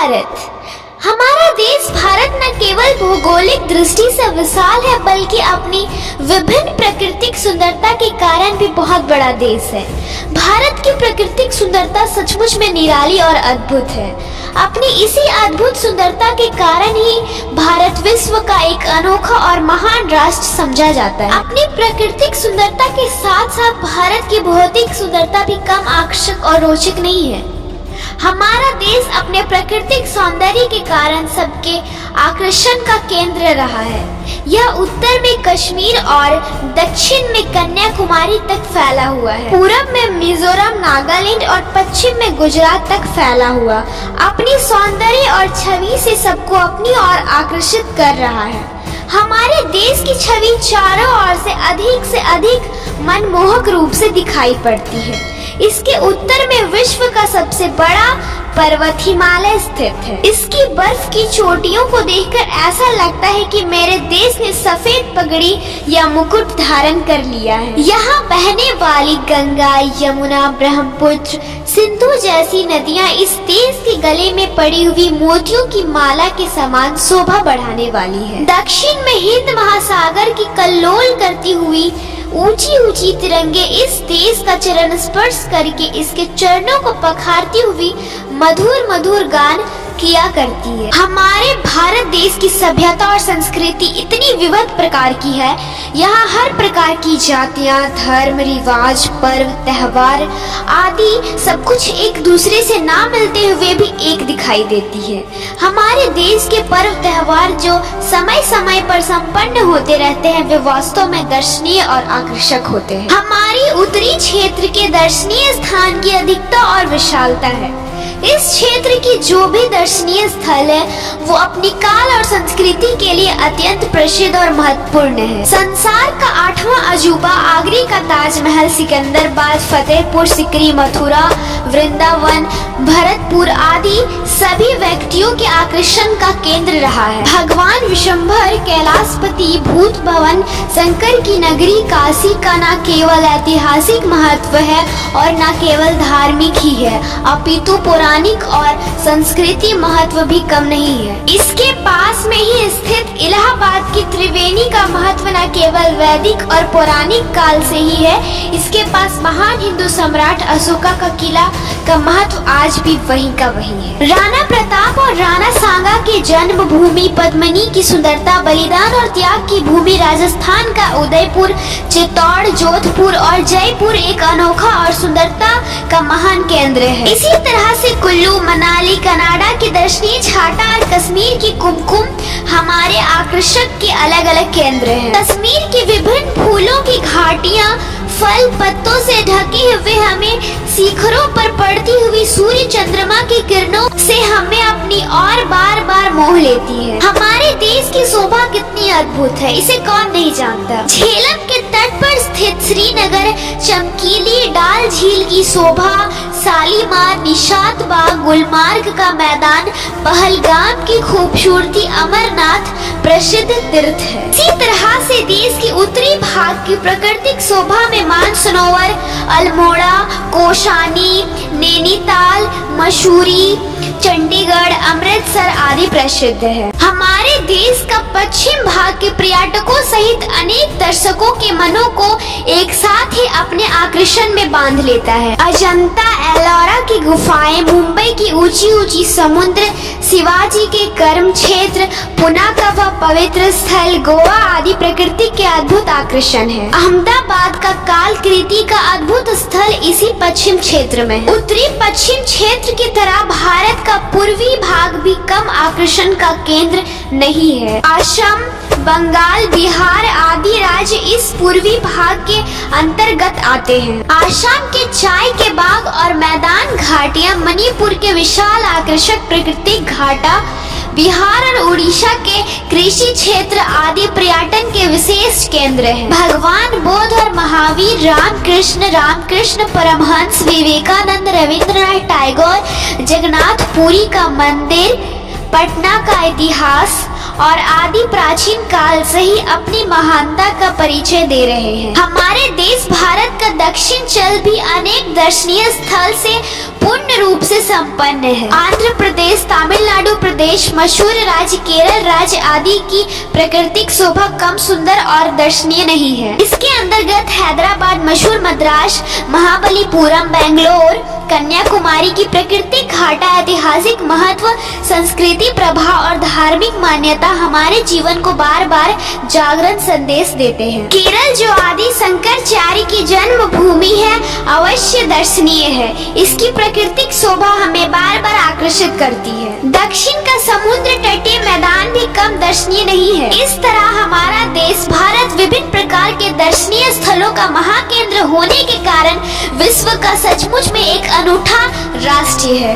भारत। हमारा देश भारत न केवल भौगोलिक दृष्टि से विशाल है बल्कि अपनी विभिन्न प्राकृतिक सुंदरता के कारण भी बहुत बड़ा देश है। भारत की प्राकृतिक सुंदरता सचमुच में निराली और अद्भुत है। अपनी इसी अद्भुत सुंदरता के कारण ही भारत विश्व का एक अनोखा और महान राष्ट्र समझा जाता है। अपनी प्राकृतिक सुंदरता के साथ साथ भारत की भौतिक सुंदरता भी कम आकर्षक और रोचक नहीं है। हमारा देश अपने प्राकृतिक सौंदर्य के कारण सबके आकर्षण का केंद्र रहा है। यह उत्तर में कश्मीर और दक्षिण में कन्याकुमारी तक फैला हुआ है। पूरब में मिजोरम, नागालैंड और पश्चिम में गुजरात तक फैला हुआ अपनी सौंदर्य और छवि से सबको अपनी ओर आकर्षित कर रहा है। हमारे देश की छवि चारों ओर से अधिक मनमोहक रूप से दिखाई पड़ती है। इसके उत्तर में विश्व का सबसे बड़ा पर्वत हिमालय स्थित है। इसकी बर्फ की चोटियों को देखकर ऐसा लगता है कि मेरे देश ने सफेद पगड़ी या मुकुट धारण कर लिया है। यहाँ बहने वाली गंगा, यमुना, ब्रह्मपुत्र, सिंधु जैसी नदियाँ इस देश के गले में पड़ी हुई मोतियों की माला के समान शोभा बढ़ाने वाली है। दक्षिण में हिंद महासागर की कल्लोल करती हुई ऊंची ऊंची तिरंगे इस देश का चरण स्पर्श करके इसके चरणों को पखारती हुई मधुर मधुर गान किया करती है। हमारे भारत देश की सभ्यता और संस्कृति इतनी विविध प्रकार की है। यहाँ हर प्रकार की जातियाँ, धर्म, रिवाज, पर्व, त्योहार आदि सब कुछ एक दूसरे से ना मिलते हुए भी एक दिखाई देती है। हमारे देश के पर्व त्योहार जो समय समय पर संपन्न होते रहते हैं वे वास्तव में दर्शनीय और आकर्षक होते हैं। हमारी उत्तरी क्षेत्र के दर्शनीय स्थान की अधिकता और विशालता है। इस क्षेत्र की जो भी दर्शनीय स्थल है वो अपनी काल और संस्कृति के लिए अत्यंत प्रसिद्ध और महत्वपूर्ण है। संसार का 8वां अजूबा आगरे का ताजमहल, सिकंदराबाद, फतेहपुर सिकरी, मथुरा, वृंदावन, भरतपुर आदि सभी व्यक्तियों के आकर्षण का केंद्र रहा है। भगवान विशंभर, कैलाशपति, भूत भवन, शंकर की नगरी काशी का न केवल ऐतिहासिक महत्व है और न केवल धार्मिक ही है अपितु पौराणिक और संस्कृति महत्व भी कम नहीं है। इसके पास में ही स्थित इलाहाबाद की त्रिवेणी का महत्व न केवल वैदिक और पौराणिक काल से ही है, इसके पास महान हिंदू सम्राट अशोका का किला का महत्व आज भी वही का वही है। राणा प्रताप और राणा सांगा की जन्म भूमि, पद्मिनी की सुंदरता, बलिदान और त्याग की भूमि, राजस्थान का उदयपुर, चित्तौड़, जोधपुर और जयपुर एक अनोखा और सुंदरता का महान केंद्र है। इसी तरह से कुल्लू, मनाली, कनाडा की दर्शनीय छाटा और कश्मीर की कुमकुम हमारे आकर्षक के अलग अलग केंद्र हैं। कश्मीर की विभिन्न फूलों की घाटियाँ फल पत्तों से ढके हुए हमें शिखरों पर पड़ती हुई सूर्य चंद्रमा की किरणों से हमें अपनी और बार बार मोह लेती है। हमारे देश की शोभा कितनी अद्भुत है, इसे कौन नहीं जानता। झेलम के तट पर स्थित श्रीनगर, चमकीली डाल झील की शोभा, शालीमार, निशात बाग, गुलमार्ग का मैदान, पहलगाम की खूबसूरती, अमरनाथ प्रसिद्ध तीर्थ है। इसी तरह से देश की उत्तरी भाग की प्राकृतिक शोभा में मानसरोवर, अल्मोड़ा, कौशानी, नैनीताल, मसूरी, चंडीगढ़, अमृतसर आदि प्रसिद्ध है। हमारे देश का पश्चिम भाग के पर्यटकों सहित अनेक दर्शकों के मनों को एक साथ ही अपने आकर्षण में बांध लेता है। अजंता, एलोरा की गुफाएं, मुंबई की ऊंची ऊंची समुद्र, शिवाजी के कर्म क्षेत्र, पुना का वह पवित्र स्थल, गोवा आदि प्रकृति के अद्भुत आकर्षण है। अहमदाबाद का कालकृति का अद्भुत स्थल इसी पश्चिम क्षेत्र में है। उत्तरी पश्चिम क्षेत्र की तरह भारत का पूर्वी भाग भी कम आकर्षण का केंद्र नहीं है। असम, बंगाल, बिहार आदि राज्य इस पूर्वी भाग के अंतर्गत आते हैं। आसाम के चाय के बाग और मैदान घाटियां, मणिपुर के विशाल आकर्षक प्राकृतिक घाटा, बिहार और उड़ीसा के कृषि क्षेत्र आदि पर्यटन के विशेष केंद्र हैं। भगवान बुद्ध और महावीर, रामकृष्ण परमहंस, विवेकानंद, रविंद्रनाथ टैगोर, जगन्नाथ पुरी का मंदिर, पटना का इतिहास और आदि प्राचीन काल से ही अपनी महानता का परिचय दे रहे हैं। हमारे देश भारत का दक्षिण चल भी अनेक दर्शनीय स्थल से पूर्ण रूप से संपन्न है। आंध्र प्रदेश, तमिलनाडु प्रदेश, मशहूर राज्य केरल राज्य आदि की प्राकृतिक शोभा कम सुंदर और दर्शनीय नहीं है। इसके अंतर्गत हैदराबाद, मशहूर मद्रास, महाबलीपुरम, बेंगलोर, कन्याकुमारी की प्राकृतिक घाटा, ऐतिहासिक महत्व, संस्कृति प्रभाव और धार्मिक मान्यता हमारे जीवन को बार बार जागरण संदेश देते हैं। केरल जो आदि शंकराचार्य की जन्म भूमि है, अवश्य दर्शनीय है। इसकी प्राकृतिक शोभा हमें बार बार आकर्षित करती है। दक्षिण का समुद्र तटीय मैदान भी कम दर्शनीय नहीं है। इस तरह हमारा देश भारत विभिन्न प्रकार के दर्शनीय स्थलों का महाकेंद्र होने के कारण विश्व का सचमुच में एक अनूठा राष्ट्र है।